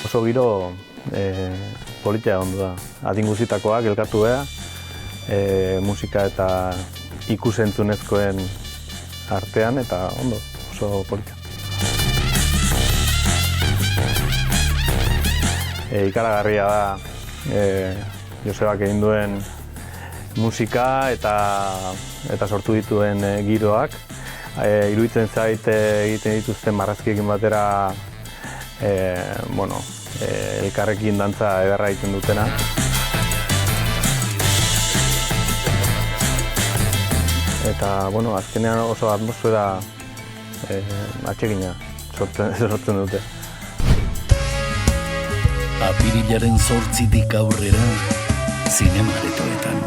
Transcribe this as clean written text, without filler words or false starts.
oso giro politia ondo da. Adin guztietakoak elkartu beha, musika eta ikusentzunezkoen artean, eta ondo, oso politia. Ikaragarria da Josebak egin duen musika eta sortu dituen giroak. Iruditzen zait egiten dituzten marrazkiekin batera elkarrekin dantza ederra egiten dutena. Eta azkenean oso atmosfera atsegina sortzen dute. Apirilaren 8tik aurrera, zinema aretoetan.